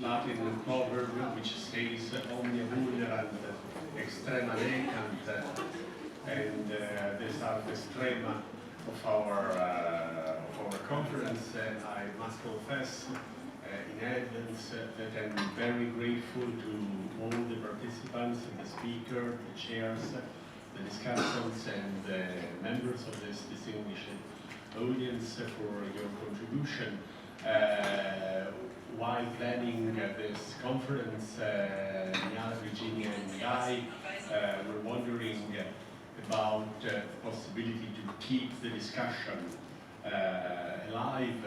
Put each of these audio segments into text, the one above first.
Latin proverb which says omnia vulnerant extrema necant, and these are the extrema of our conference. I must confess in advance that I'm very grateful to all the participants, the speaker, the chairs, the discussants, and the members of this distinguished audience for your contribution. While planning this conference, Niall, Virginia, and Guy were wondering about the possibility to keep the discussion alive,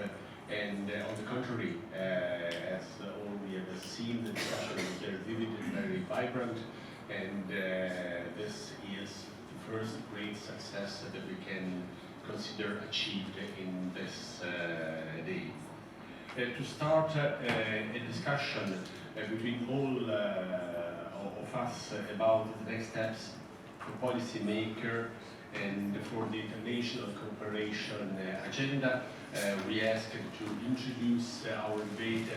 and on the contrary, as all we have seen, the discussion is very vivid and very vibrant, and this is the first great success that we can consider achieved in this day. To start a discussion between all of us about the next steps for policymaker and for the international cooperation agenda, we asked to introduce our debate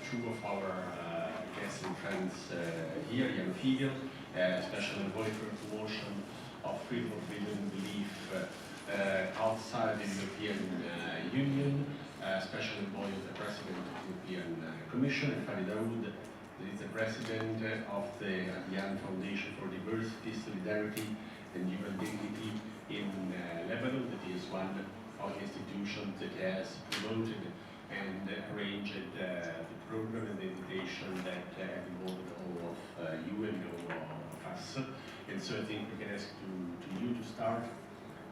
two of our guests and friends here, Jan Fiegel, Special Envoy for Promotion of Freedom of Religion and Belief outside the European Union, Special Envoy of the President of the European Commission, and Farid Daoud, that is the President of the Adyan Foundation for Diversity, Solidarity and Human Dignity in Lebanon, that is one of the institutions that has promoted and arranged the program and the invitation that have involved all of you and all of us. And so I think we can ask to you to start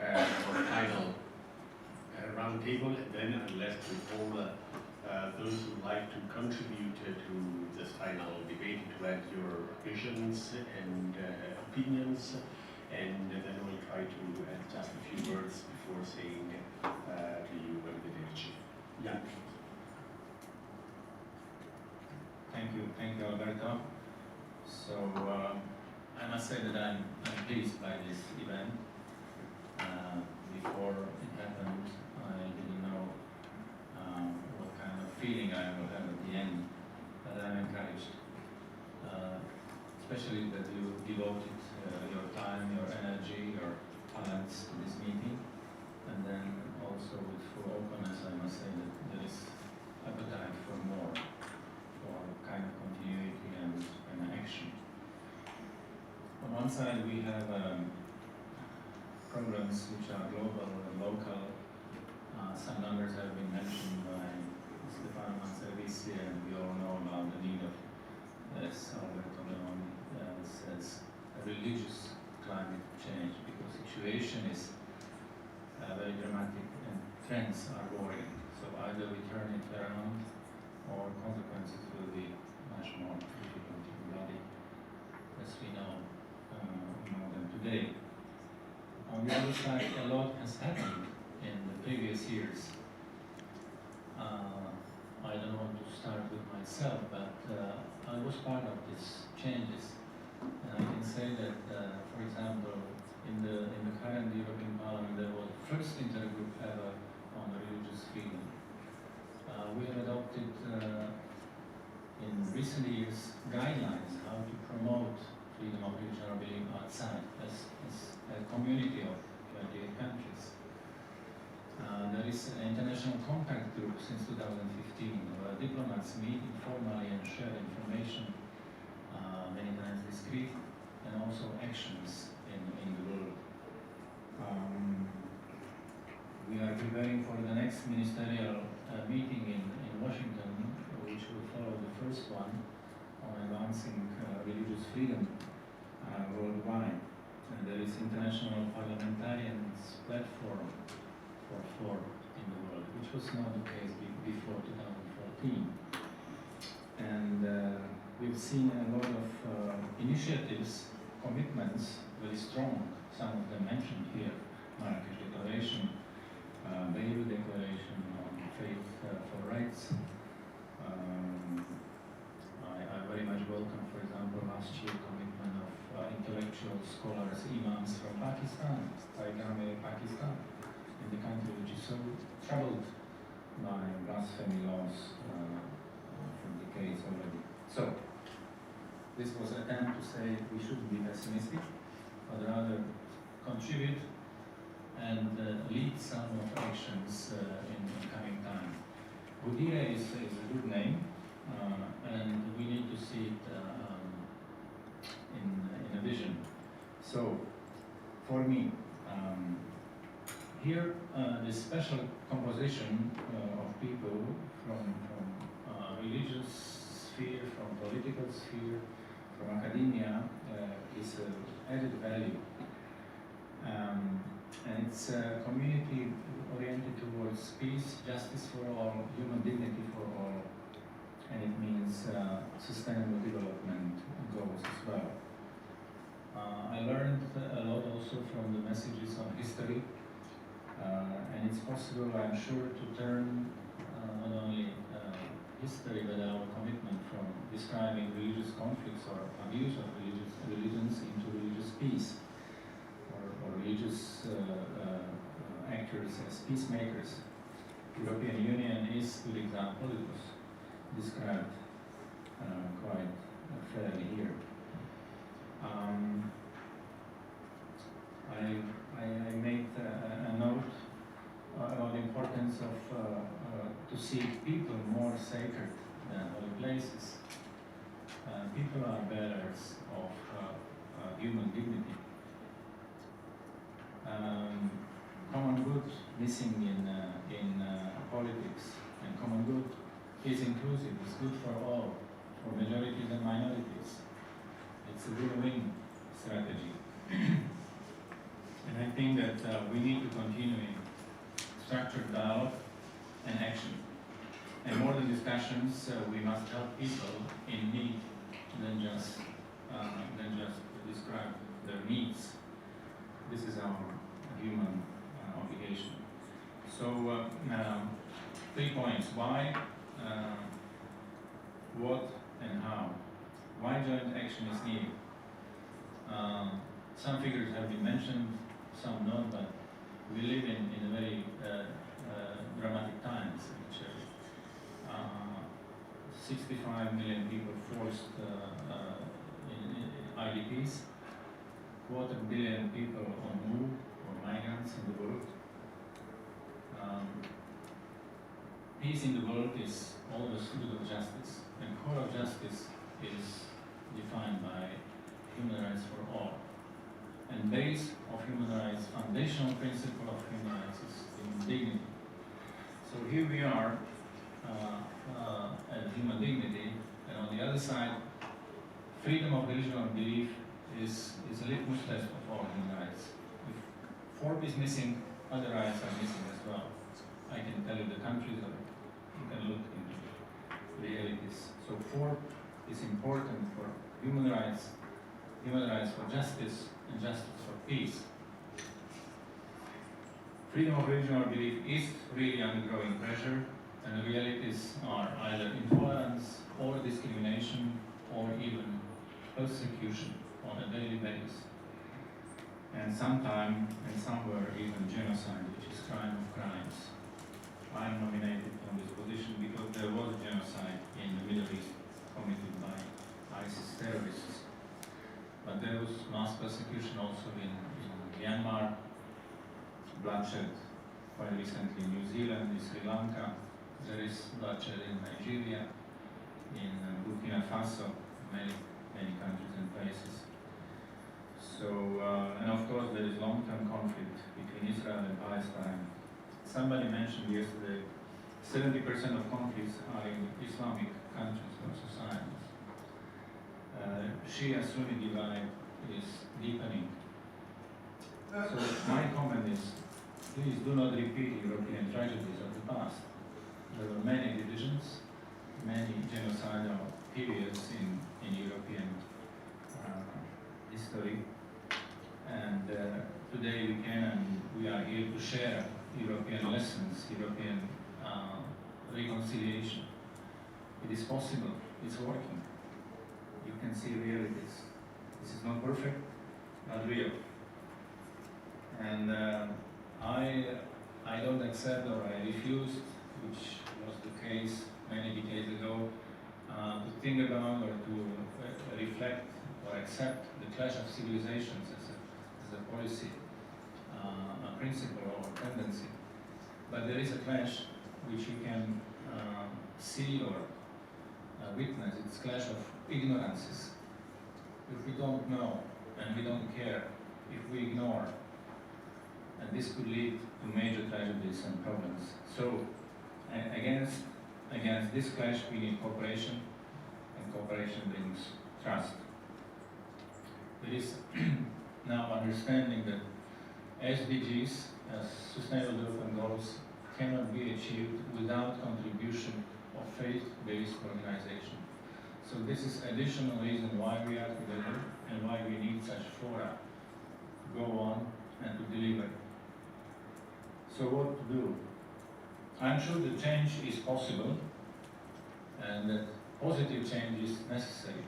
our final roundtable, and then I'll let all those who would like to contribute to this final debate to add your visions and opinions, and then we'll try to add just a few words before saying to you arrivederci. Yeah. Thank you, Alberto. So I must say that I'm pleased by this event. Before it happened, I didn't know what kind of feeling I will have at the end, but I'm encouraged, especially that you devoted your time, your energy, your talents to this meeting, and then also with full openness, I must say that there is appetite for more, for kind of continuity and action. On one side, we have programs which are global and local. Some numbers have been mentioned by Stefano Manservisi, and we all know about the need of, as Alberto Leoni says, a religious climate change, because the situation is very dramatic and trends are worrying. So either we turn it around or consequences will be much more difficult to embody, as we know them today. On the other side, a lot has happened in the previous years. I don't want to start with myself, but I was part of these changes, and I can say that, for example, in the current European Parliament, there was the first intergroup ever on religious freedom. We have adopted in recent years guidelines how to promote freedom of religion or belief outside as a community of 28 countries. There is an international contact group since 2015 where diplomats meet informally and share information, many times discreet, and also actions in the world. We are preparing for the next ministerial meeting in Washington, which will follow the first one on advancing religious freedom worldwide. And there is International Parliamentarians Platform for in the world, which was not the case before 2014. And we've seen a lot of initiatives, commitments, very strong. Some of them mentioned here: Marrakesh Declaration, Beirut Declaration on Faith for Rights. I very much welcome, for example, last year's commitment of intellectual scholars, imams from Pakistan, Pakistan, in the country which is so troubled by blasphemy laws from decades. this was an attempt to say we shouldn't be pessimistic, but rather contribute and lead some of actions in coming time. Budire is a good name, and we need to see it in a vision. So, for me, here this special composition of people from religious sphere, from political sphere, from academia is added value. And it's a community oriented towards peace, justice for all, human dignity for all, and it means sustainable development goals as well. I learned a lot also from the messages on history, and it's possible, I'm sure, to turn not only history but our commitment from describing religious conflicts or abuse of religions into religious peace, or religious actors as peacemakers. European Union is a good example. It was described quite fairly here. I made a note about the importance of to see people more sacred than holy places. People are bearers of human dignity. Common good missing in politics, and common good is inclusive, is good for all, for majorities and minorities. It's a win-win strategy. And I think that we need to continue in structured dialogue and action. And more than discussions, we must help people in need than just describe their needs. This is our human obligation. So 3 points: why, what, and how. Why joint action is needed? Some figures have been mentioned, some not, but we live in a very dramatic times, actually. 65 million people forced in IDPs, 250 million people on move, or migrants in the world. Peace in the world is always fruit of justice, and core of justice is defined by human rights for all. And base of human rights, foundational principle of human rights is human dignity. So here we are at human dignity, and on the other side, freedom of religion or belief is a litmus test of all human rights. If FORP is missing, other rights are missing as well. I can tell you the countries of it. You can look into realities. So FORP is important for human rights for justice, and justice for peace. Freedom of religion or belief is really under growing pressure, and the realities are either intolerance or discrimination or even persecution on a daily basis. And sometime and somewhere even genocide, which is crime of crimes. I'm nominated on this position because there was a genocide in the Middle East committed by ISIS terrorists. But there was mass persecution also in Myanmar, bloodshed quite recently in New Zealand, in Sri Lanka. There is bloodshed in Nigeria, in Burkina Faso, many countries and places. So, and of course there is long-term conflict between Israel and Palestine. Somebody mentioned yesterday, 70% of conflicts are in Islamic countries or societies. Shia-Sunni divide is deepening. So my comment is, please do not repeat European tragedies of the past. There were many divisions, many genocidal periods in European history. And today we can, and we are here to share European lessons, European reconciliation. It is possible, it's working. You can see realities. This is not perfect, but real. And I don't accept, or I refused, which was the case many decades ago, to think about or to reflect or accept the clash of civilizations as a policy, a principle or tendency. But there is a clash which you can see or witness. It's clash of ignorances. If we don't know and we don't care, if we ignore, and this could lead to major tragedies and problems. So against this clash we need cooperation, and cooperation brings trust. There is now understanding that SDGs, as Sustainable Development Goals, cannot be achieved without contribution of faith-based organization. So this is additional reason why we are together and why we need such fora to go on and to deliver. So what to do? I'm sure the change is possible and that positive change is necessary,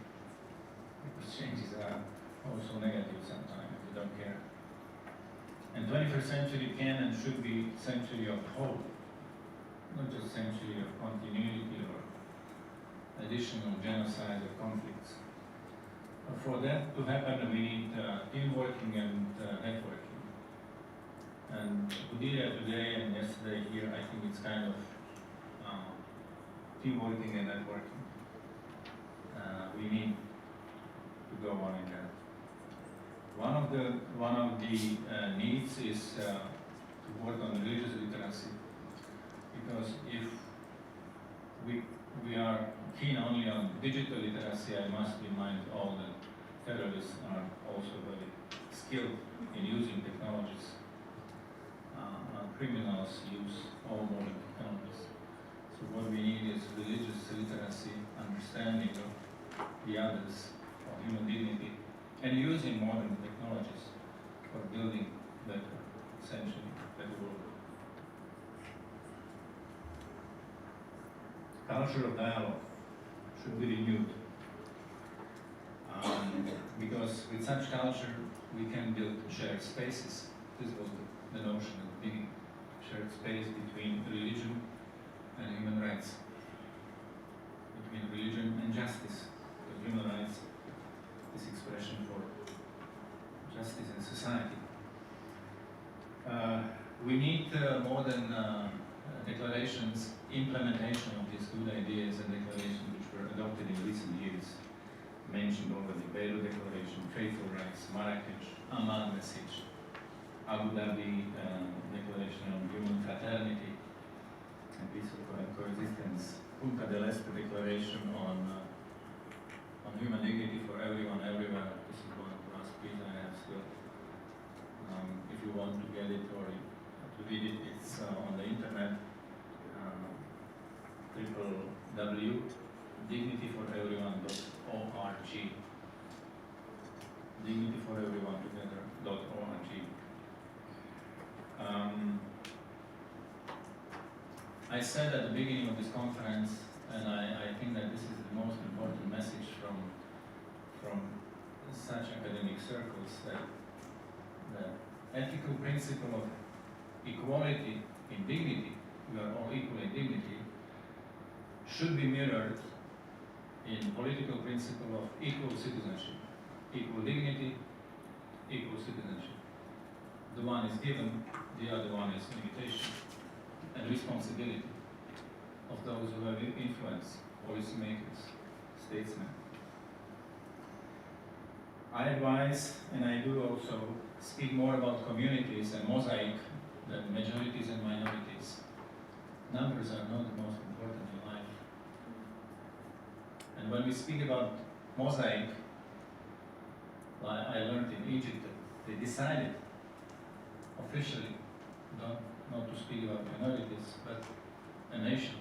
because changes are also negative sometimes if you don't care. And 21st century can and should be century of hope, not just century of continuity or additional genocide or conflicts. For that to happen, we need team working and networking. And we did it today and yesterday here. I think it's kind of team working and networking. We need to go on in that. One of the needs is to work on religious literacy, because if we are keen only on digital literacy, I must remind all that terrorists are also very skilled in using technologies. Criminals use all modern technologies. So what we need is religious literacy, understanding of the others, of human dignity, and using modern technologies for building better, essentially, better world. Culture of dialogue should be renewed. Because with such culture, we can build shared spaces. This was the notion at the beginning. Shared space between religion and human rights, between religion and justice, because human rights is expression for justice in society. We need more than declarations, implementation of these good ideas and declarations which were adopted in recent years. Mentioned already, Beirut Declaration, Faithful Rights, Marrakech, Amman Message, Abu Dhabi Declaration on Human Fraternity and Peaceful Coexistence, Punta del Este Declaration on human dignity for everyone, everywhere. This is one of the last pieces I have still. If you want to get it or to read it, it's on the internet, www.dignityforeveryone.org. dignityforeveryonetogether.org. I said at the beginning of this conference, and I think that this is the most important message from such academic circles, that the ethical principle of equality in dignity, we are all equal in dignity, should be mirrored in political principle of equal citizenship. Equal dignity, equal citizenship. The one is given, the other one is limitation and responsibility of those who have influence, policymakers, statesmen. I advise, and I do also, speak more about communities and mosaic than majorities and minorities. Numbers are not the most important in life. And when we speak about mosaic, I learned in Egypt that they decided officially not to speak about minorities, but a nation,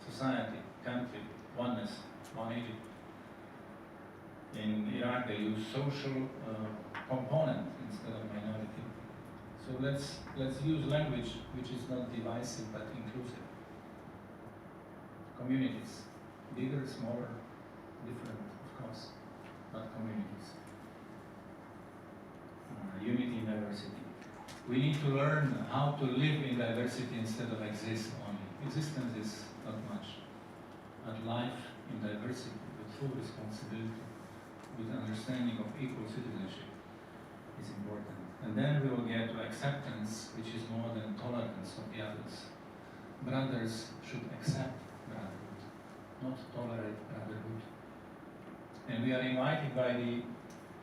society, country, oneness, one Egypt. In Iraq they use social component instead of minority. So let's use language which is not divisive but inclusive. Communities, bigger, smaller, different, of course, but communities. Unity in diversity. We need to learn how to live in diversity instead of exist only. Existence is not much, but life in diversity full responsibility with understanding of equal citizenship is important. And then we will get to acceptance, which is more than tolerance of the others. Brothers should accept brotherhood, not tolerate brotherhood. And we are invited by the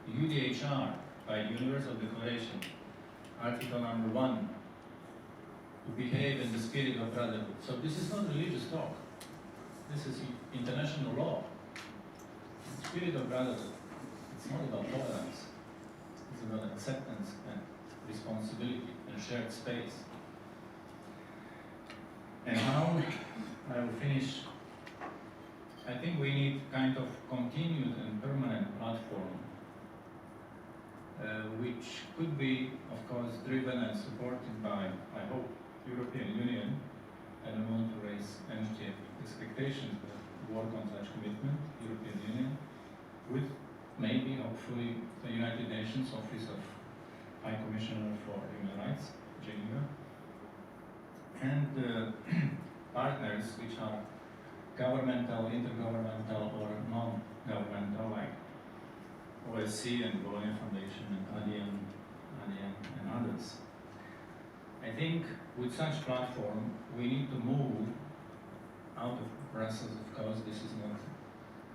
UDHR, by the Universal Declaration, Article number 1, to behave in the spirit of brotherhood. So this is not religious talk. This is international law. The spirit of brotherhood. It's not about tolerance. It's about acceptance and responsibility and shared space. And now I will finish. I think we need kind of continued and permanent platform, which could be, of course, driven and supported by, I hope, European Union. I don't want to raise empty expectations, but work on such commitment, European Union, with maybe, hopefully, the United Nations Office of High Commissioner for Human Rights, Geneva, and partners which are governmental, intergovernmental, or non-governmental, like OSCE and Bologna Foundation and Adyan and others. I think with such platform, we need to move out of Brussels. Of course, this is not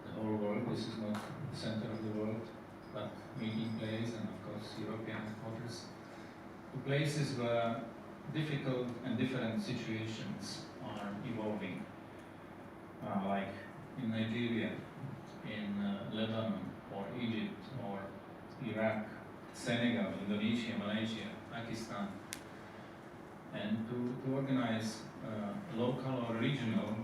the whole world, this is not the center of the world, but meeting place and of course European headquarters, to places where difficult and different situations are evolving, like in Nigeria, in Lebanon, or Egypt, or Iraq, Senegal, Indonesia, Malaysia, Pakistan, and to organize local or regional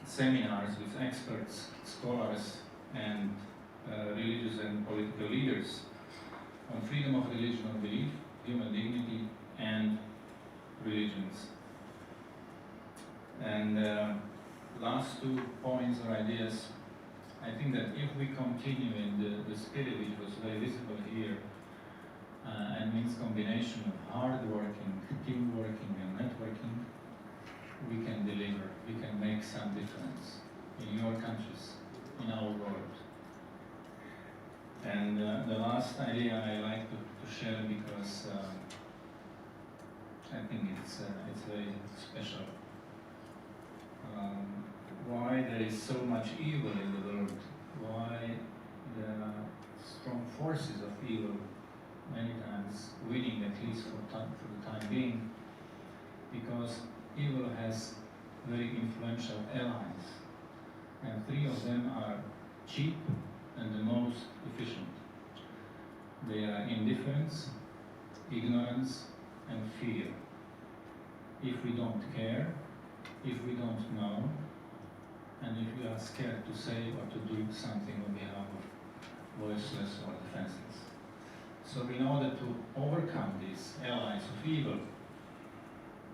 seminars with experts, scholars, and religious and political leaders on freedom of religion or belief, human dignity, and religions. And last 2 points or ideas, I think that if we continue in the spirit which was very visible here, and means combination of hard working, team working, and networking, we can deliver, we can make some difference in your countries, in our world. And the last idea I like to share, because I think it's very special. Why there is so much evil in the world, why there are strong forces of evil many times winning, at least for the time being, because evil has very influential allies, and 3 of them are cheap and the most efficient. They are indifference, ignorance, and fear. If we don't care, if we don't know, and if we are scared to say or to do something on behalf of voiceless or defenseless. So in order to overcome these allies of evil,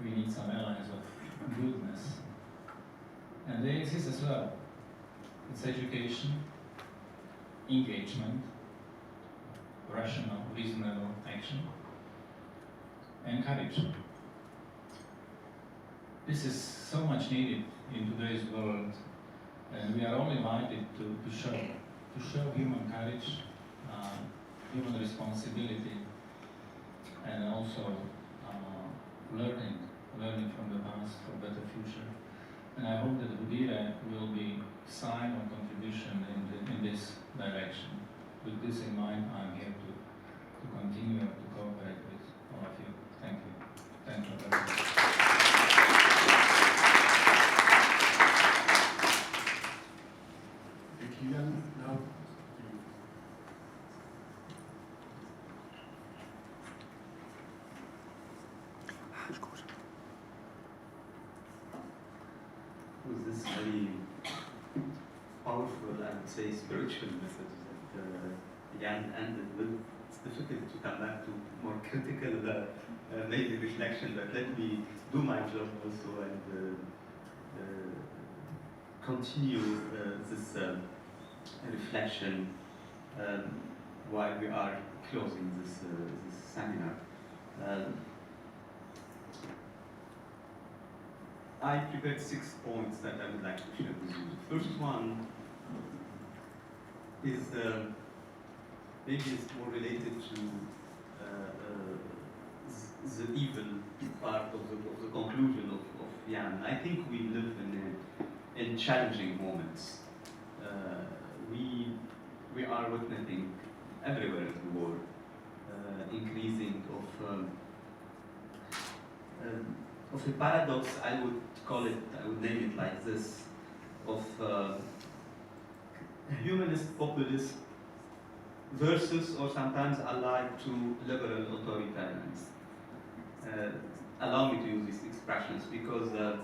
we need some allies of goodness. And they exist as well. It's education, engagement, rational, reasonable action, and courage. This is so much needed in today's world, and we are all invited to show human courage, human responsibility, and also learning from the past for a better future. And I hope that Udire will be sign or contribution in this direction. With this in mind, I'm here to continue to cooperate with all of you. Thank you. Thank you very much. Thank you, Adyan. Now, with this very powerful and, I would say, spiritual message that Adyan ended with, it's difficult to come back to more critical, maybe reflection, but let me do my job also and continue this reflection while we are closing this seminar. I prepared 6 points that I would like to share with you. The first one is maybe it's more related to the evil part of the conclusion of Jan. I think we live in challenging moments. We are witnessing everywhere in the world increasing of a paradox. I would call it, I would name it like this, of humanist populism versus, or sometimes allied to, liberal authoritarians. Allow me to use these expressions because the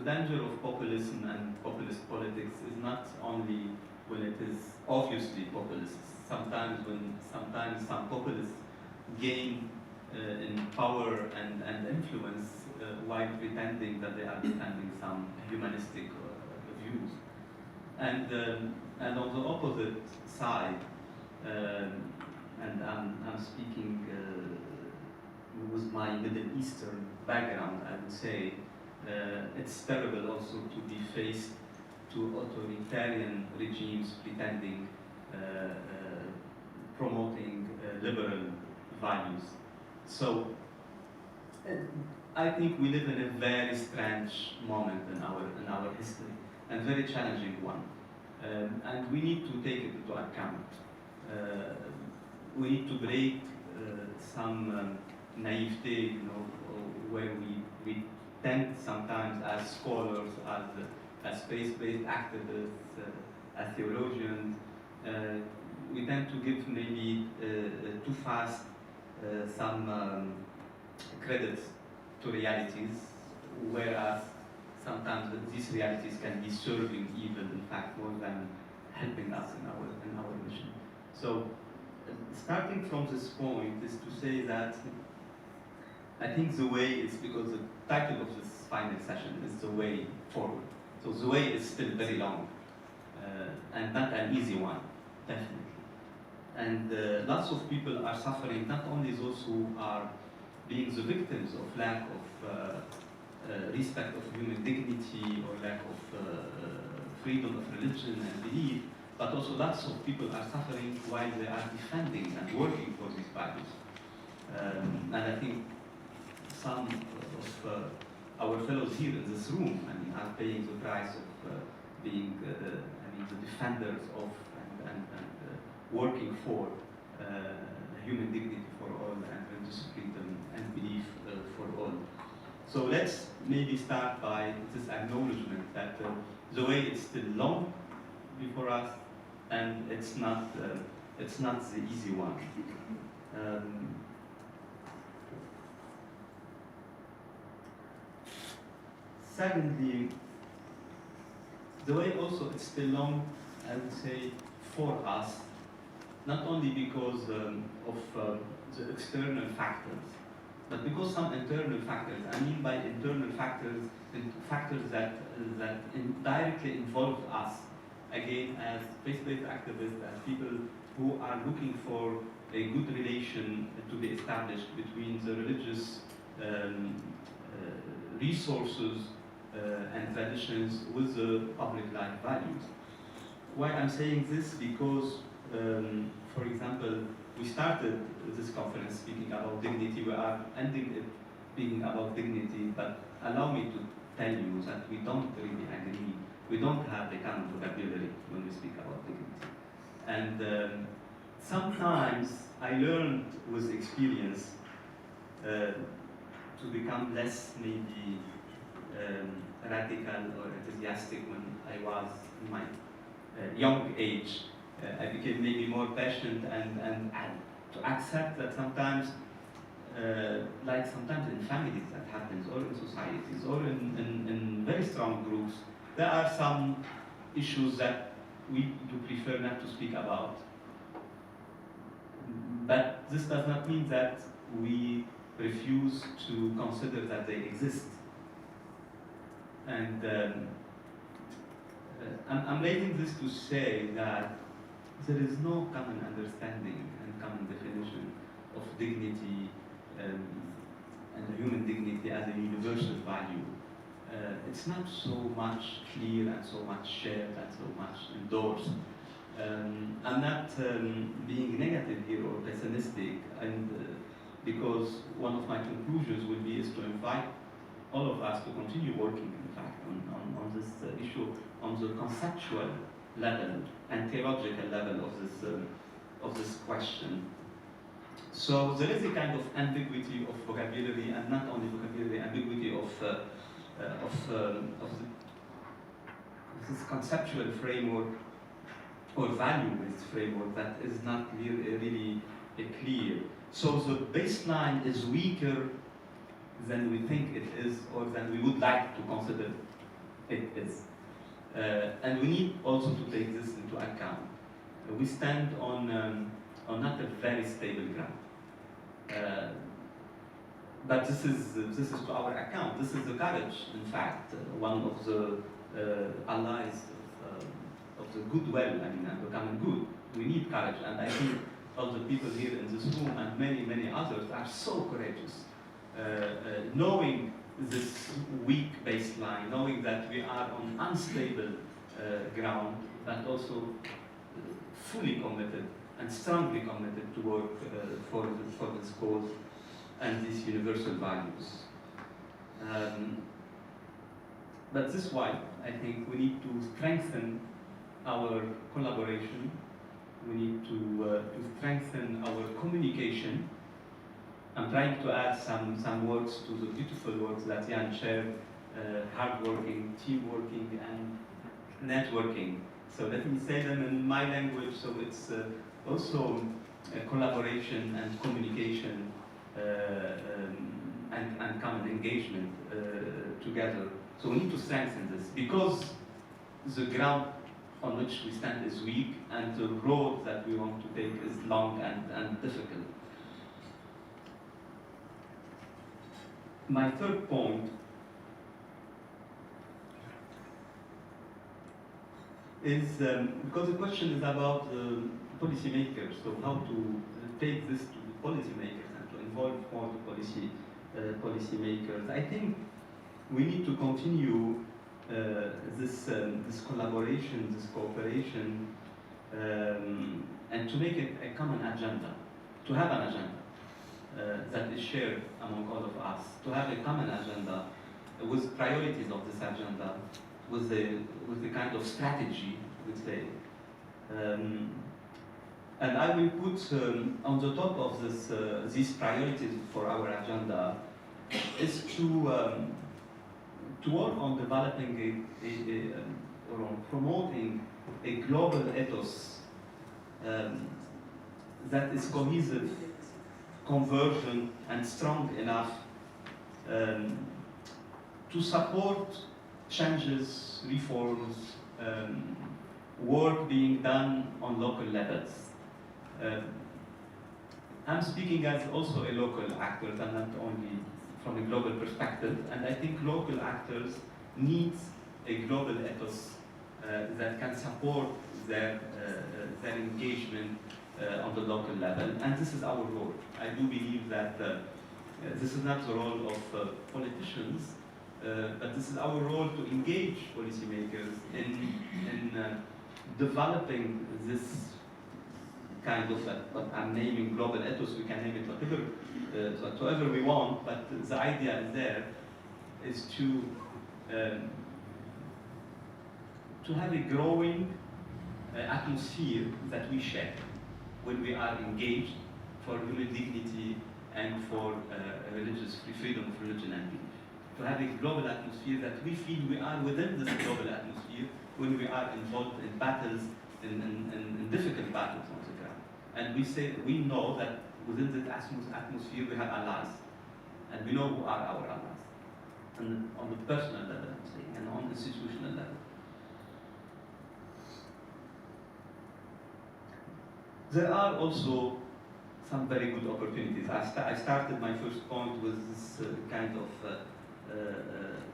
danger of populism and populist politics is not only when it is obviously populist. Sometimes some populists gain in power and influence while pretending that they are defending some humanistic views. And on the opposite side, and I'm speaking with my Middle Eastern background, I would say it's terrible also to be faced to authoritarian regimes pretending, promoting liberal values. So I think we live in a very strange moment in our history, and very challenging one. And we need to take it into account. We need to break some naivete, where we tend sometimes as scholars, as space-based activists, as theologians, we tend to give maybe too fast some credit to realities, whereas sometimes these realities can be serving evil, in fact, more than helping us in our mission. So, starting from this point is to say that I think the way is, because the title of this final session is The Way Forward. So the way is still very long, and not an easy one, definitely. And lots of people are suffering, not only those who are being the victims of lack of respect of human dignity or lack of freedom of religion and belief, but also lots of people are suffering while they are defending and working for these values. And I think some of our fellows here in this room, are paying the price of being, the defenders of and working for human dignity for all and religious freedom and belief for all. So let's maybe start by this acknowledgement that the way is still long before us, and it's not the easy one. Secondly, the way also it's still long, I would say, for us, not only because of the external factors, but because some internal factors. I mean by internal factors, factors that directly involve us, again, as faith-based activists, as people who are looking for a good relation to be established between the religious resources and traditions with the public life values. Why I'm saying this? Because, for example, we started this conference speaking about dignity. We are ending it speaking about dignity, but allow me to tell you that we don't really agree. We don't have the common vocabulary when we speak about dignity. And sometimes I learned with experience to become less maybe radical or enthusiastic when I was in my young age. I became maybe more passionate and to accept that sometimes, like sometimes in families that happens, or in societies, or in very strong groups, there are some issues that we do prefer not to speak about. But this does not mean that we refuse to consider that they exist. And I'm raising this to say that there is no common understanding and common definition of dignity and human dignity as a universal value it's not so much clear and so much shared and so much endorsed. I'm not being negative here or pessimistic, and because one of my conclusions will be is to invite all of us to continue working, in fact, on this issue, on the conceptual level and theological level of this question. So there is a kind of ambiguity of vocabulary, and not only vocabulary, ambiguity of this conceptual framework or value-based framework that is not really clear. So the baseline is weaker than we think it is, or than we would like to consider it is. And we need also to take this into account. We stand on not a very stable ground. But this is to our account. This is the courage, in fact, one of the allies of the goodwill, and the common good. We need courage, and I think all the people here in this room and many others are so courageous, knowing this weak baseline, knowing that we are on unstable ground, but also fully committed and strongly committed to work for this cause and these universal values. But this is why I think we need to strengthen our collaboration. We need to strengthen our communication. I'm trying to add some words to the beautiful words that Adyan shared, hardworking, teamworking, and networking. So let me say them in my language, so it's also collaboration and communication and common engagement together. So we need to strengthen this, because the ground on which we stand is weak, and the road that we want to take is long and difficult. My third point is, because the question is about policymakers, so how to take this to the policymakers and to involve more the policymakers. I think we need to continue this collaboration, this cooperation, and to make it a common agenda, to have an agenda that is shared among all of us, to have a common agenda with priorities of this agenda, with the kind of strategy, we say. And I will put on the top of these priorities for our agenda is to work on developing or on promoting a global ethos that is cohesive, convergent, and strong enough to support changes, reforms, work being done on local levels. I'm speaking as also a local actor, and not only from a global perspective, and I think local actors need a global ethos that can support their engagement on the local level, and this is our role. I do believe that this is not the role of politicians, but this is our role to engage policymakers in developing this kind of what I'm naming global ethos. We can name it whatever we want, but the idea is there is to have a growing atmosphere that we share when we are engaged for human dignity and for religious freedom of religion and belief. To have a global atmosphere that we feel we are within this global atmosphere when we are involved in battles, in difficult battles on the ground. And we know that within this atmosphere we have allies, and we know who are our allies, and on the personal level, I'm saying, and on the institutional level. There are also some very good opportunities. I started my first point with this kind of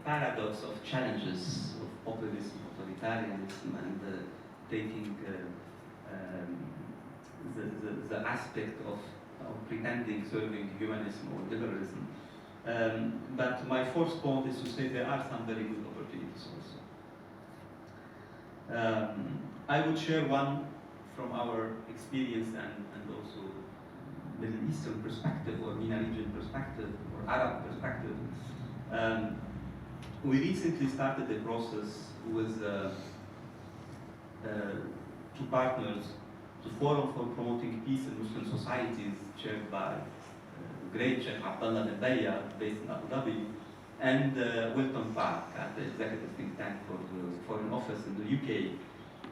paradox of challenges of populism, authoritarianism, and taking the aspect of pretending serving humanism or liberalism But my fourth point is to say there are some very good opportunities also. I would share one from our experience and also Middle Eastern perspective or MENA region perspective or Arab perspective. We recently started a process with two partners, the Forum for Promoting Peace in Muslim Societies, chaired by great Sheikh Abdullah Nabaya, based in Abu Dhabi, and Wilton Park at the Executive Think Tank for the Foreign Office in the UK.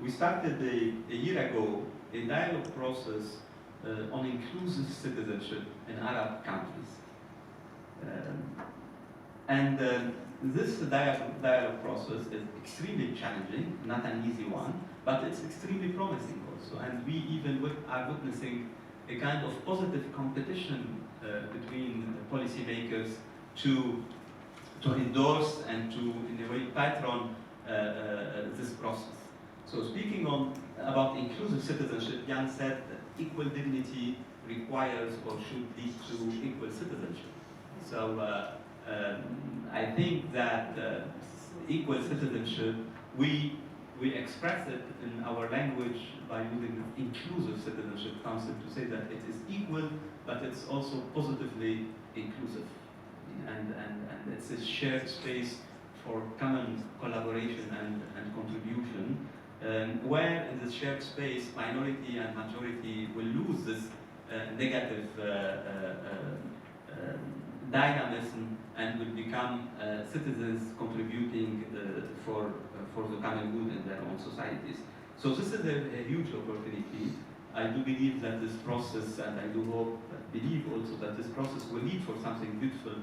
We started a year ago a dialogue process on inclusive citizenship in Arab countries. This dialogue process is extremely challenging, not an easy one, but it's extremely promising also. And we even are witnessing a kind of positive competition between policymakers to endorse and to, in a way, patron this process. So speaking about inclusive citizenship, Jan said that equal dignity requires or should lead to equal citizenship. So I think that equal citizenship, we express it in our language by using the inclusive citizenship concept to say that it is equal, but it's also positively inclusive. And it's a shared space for common collaboration and contribution, where in this shared space, minority and majority will lose this negative dynamism and will become citizens contributing for the common good in their own societies. So this is a huge opportunity. I do believe that this process, and I do believe also that this process will lead for something beautiful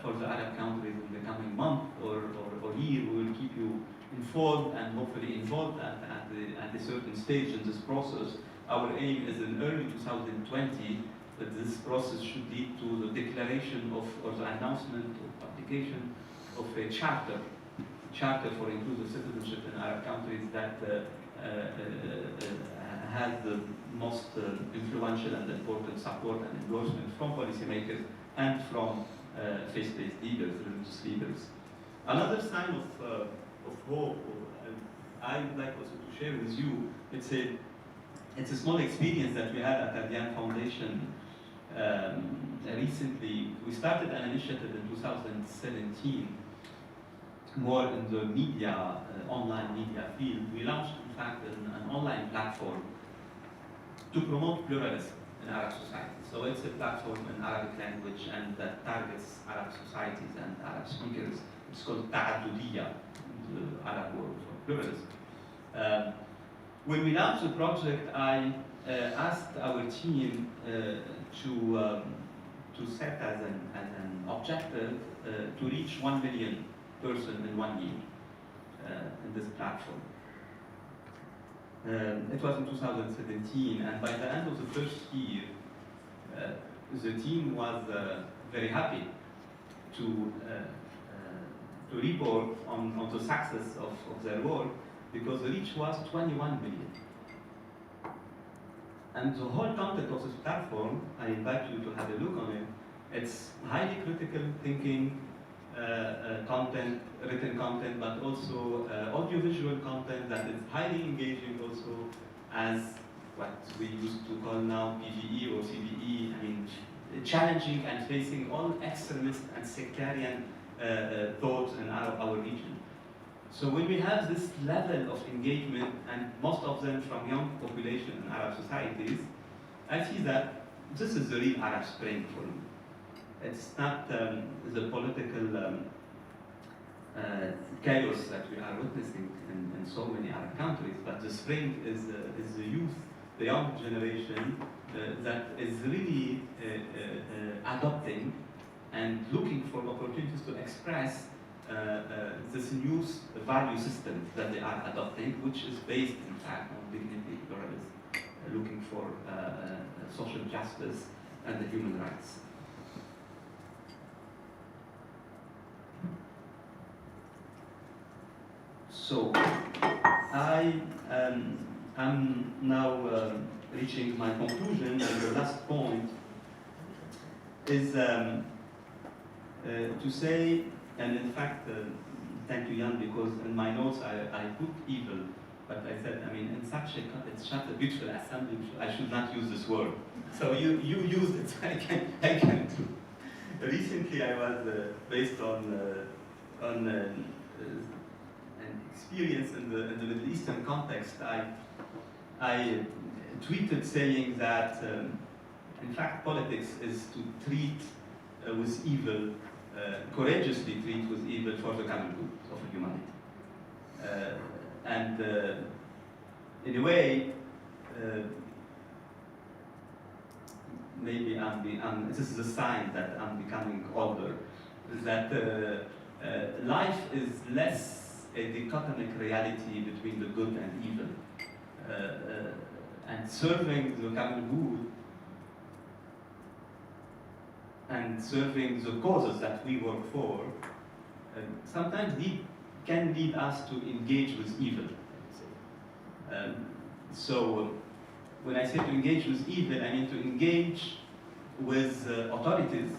for the Arab countries in the coming month or year. We will keep you informed and hopefully involved at a certain stage in this process. Our aim is in early 2020 that this process should lead to the declaration of, or the announcement or publication of a charter for inclusive citizenship in Arab countries that has the most influential and important support and endorsement from policymakers and from faith-based leaders, religious leaders. Another sign of hope, I would like also to share with you, it's a small experience that we had at Adyan Foundation recently. We started an initiative in 2017, more in the media, online media field. We launched, in fact, an online platform to promote pluralism in Arab society. So it's a platform in Arabic language and that targets Arab societies and Arab speakers. It's called Ta'addudiyya, the Arab word for pluralism. When we launched the project, I asked our team to set as an objective to reach 1 million person in 1 year in this platform. It was in 2017, and by the end of the first year, the team was very happy to report on the success of their work, because the reach was 21 million. And the whole content of this platform, I invite you to have a look on it. It's highly critical thinking content, written content, but also audiovisual content that is highly engaging also, as what we used to call now PVE or CVE, I mean, challenging and facing all extremist and sectarian thoughts in our region. So when we have this level of engagement, and most of them from young population in Arab societies, I see that this is the real Arab Spring for me. It's not the political chaos that we are witnessing in so many Arab countries, but the spring is the youth, the young generation that is really adopting and looking for opportunities to express this new value system that they are adopting, which is based, in fact, on dignity, pluralism, looking for social justice and the human rights. So, I am now reaching my conclusion, and the last point is to say, and in fact, thank you, Jan, because in my notes I put evil, but I said, I mean, in such a beautiful assembly, I should not use this word. So you used it, so I can too. Recently, I was based on an experience in the Middle Eastern context. I tweeted saying that, in fact, politics is to treat with evil, courageously treat with evil for the common good of humanity. And in a way, maybe this is a sign that I'm becoming older, is that life is less a dichotomic reality between the good and evil. And serving the common good and serving the causes that we work for sometimes can lead us to engage with evil. So when I say to engage with evil, I mean to engage with authorities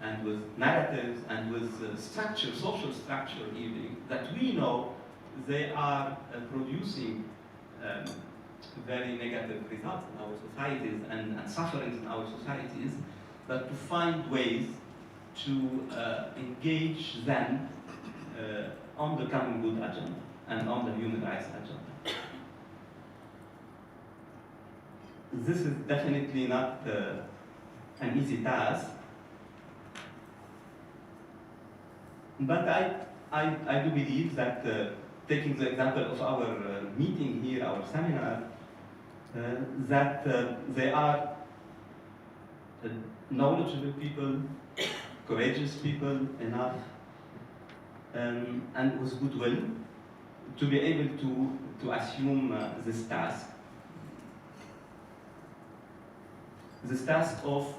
and with narratives and with structure, social structure even, that we know they are producing very negative results in our societies and sufferings in our societies, but to find ways to engage them on the common good agenda and on the human rights agenda. This is definitely not an easy task, but I do believe that taking the example of our meeting here, our seminar, that they are knowledgeable people, courageous people enough, and with goodwill to be able to assume this task. This task of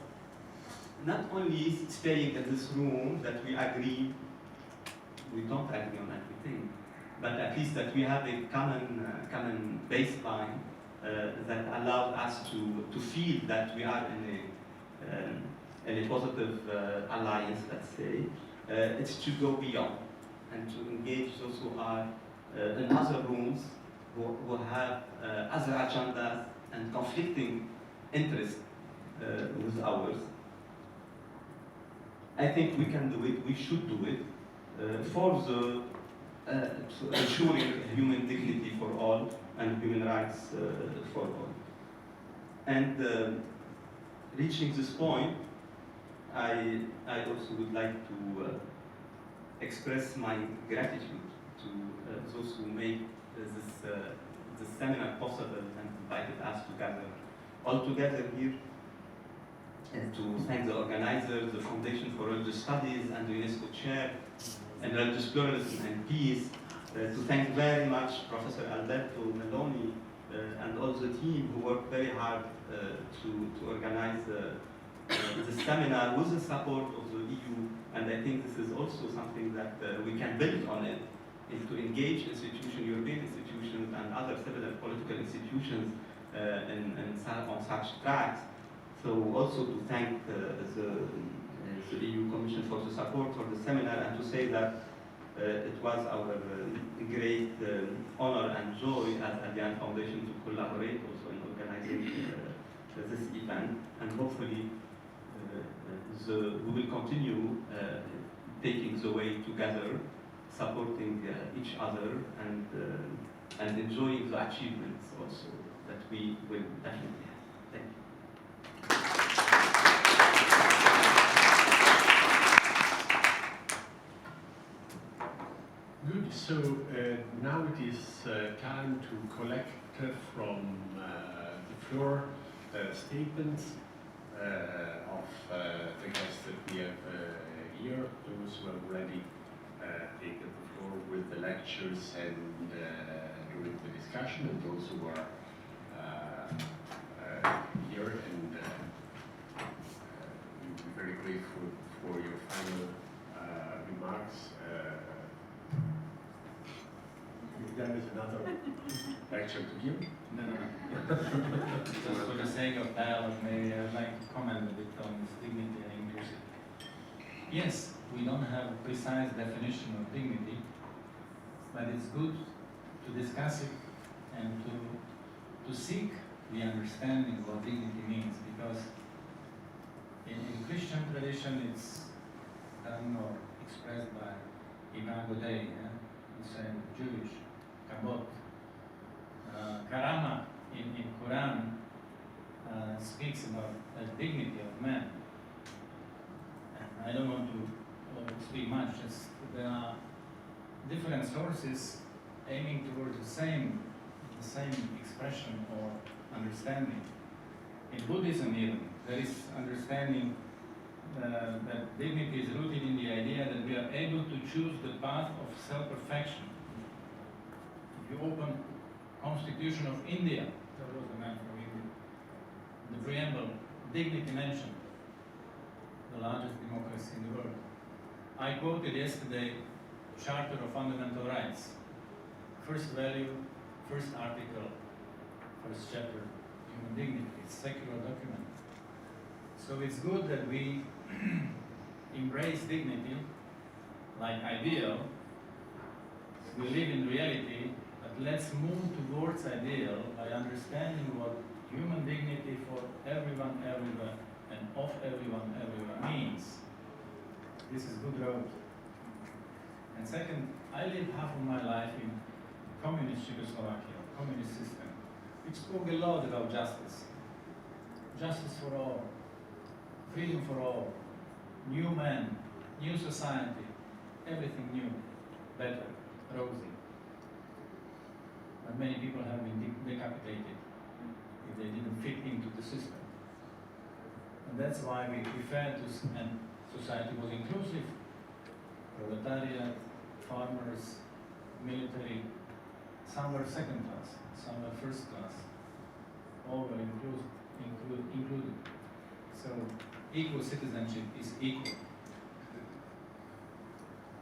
not only staying in this room that we agree, we don't agree on everything, but at least that we have a common baseline that allows us to feel that we are in a positive alliance, let's say. It's to go beyond and to engage those who are in other rooms, who have other agendas and conflicting interests with ours. I think we can do it, we should do it, for the ensuring human dignity for all and human rights for all. And reaching this point, I also would like to express my gratitude to those who made this seminar possible and invited us to gather all together here, and to thank the organizers, the Foundation for Religious Studies and the UNESCO Chair and Religious Pluralism and Peace, to thank very much Professor Alberto Meloni and all the team who worked very hard to organize the seminar with the support of the EU, and I think this is also something that we can build on it, is to engage institutions, European institutions and other civil and political institutions on such tracks. So also to thank the EU Commission for the support for the seminar, and to say that it was our great honor and joy as Adyan Foundation to collaborate also in organizing this event, and hopefully we will continue taking the way together, supporting each other, and enjoying the achievements also that we will definitely have. Thank you. Good. So now it is time to collect from the floor statements of the guests that we have here, those who have already taken the floor with the lectures and during the discussion, and those who are here, and we'll be very grateful for your final remarks. There is another lecture to give? No. Just for the sake of dialogue, may I like to comment a bit on this dignity and inclusivity. yes, we don't have a precise definition of dignity, but it's good to discuss it and to seek the understanding of what dignity means, because in Christian tradition it's done or expressed by Imago Dei, it's Jewish, kabot. Karama in Quran speaks about the dignity of man. And I don't want to speak much, just there are different sources aiming towards the same expression or understanding. In Buddhism even, there is understanding that dignity is rooted in the idea that we are able to choose the path of self-perfection. If you open Constitution of India, there was a man from India, the preamble, dignity mentioned, the largest democracy in the world. I quoted yesterday Charter of Fundamental Rights, first value, first article, first chapter, human dignity, it's a secular document. So it's good that we embrace dignity like ideal. We live in reality, but let's move towards ideal by understanding what human dignity for everyone, everywhere, and of everyone, everywhere means. This is good road. And second, I lived half of my life in communist Czechoslovakia, communist system, which spoke a lot about justice. Justice for all, freedom for all, new man, new society, everything new, better, rosy. But many people have been decapitated if they didn't fit into the system. And that's why we prefer to, and society was inclusive, proletariat, farmers, military, some were second class, some were first class, all were included. So equal citizenship is equal,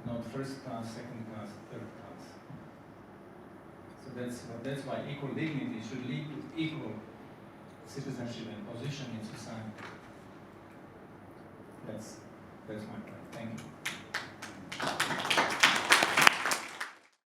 not first class, second class, third class. So that's why equal dignity should lead to equal citizenship and position in society. That's my point. Thank you.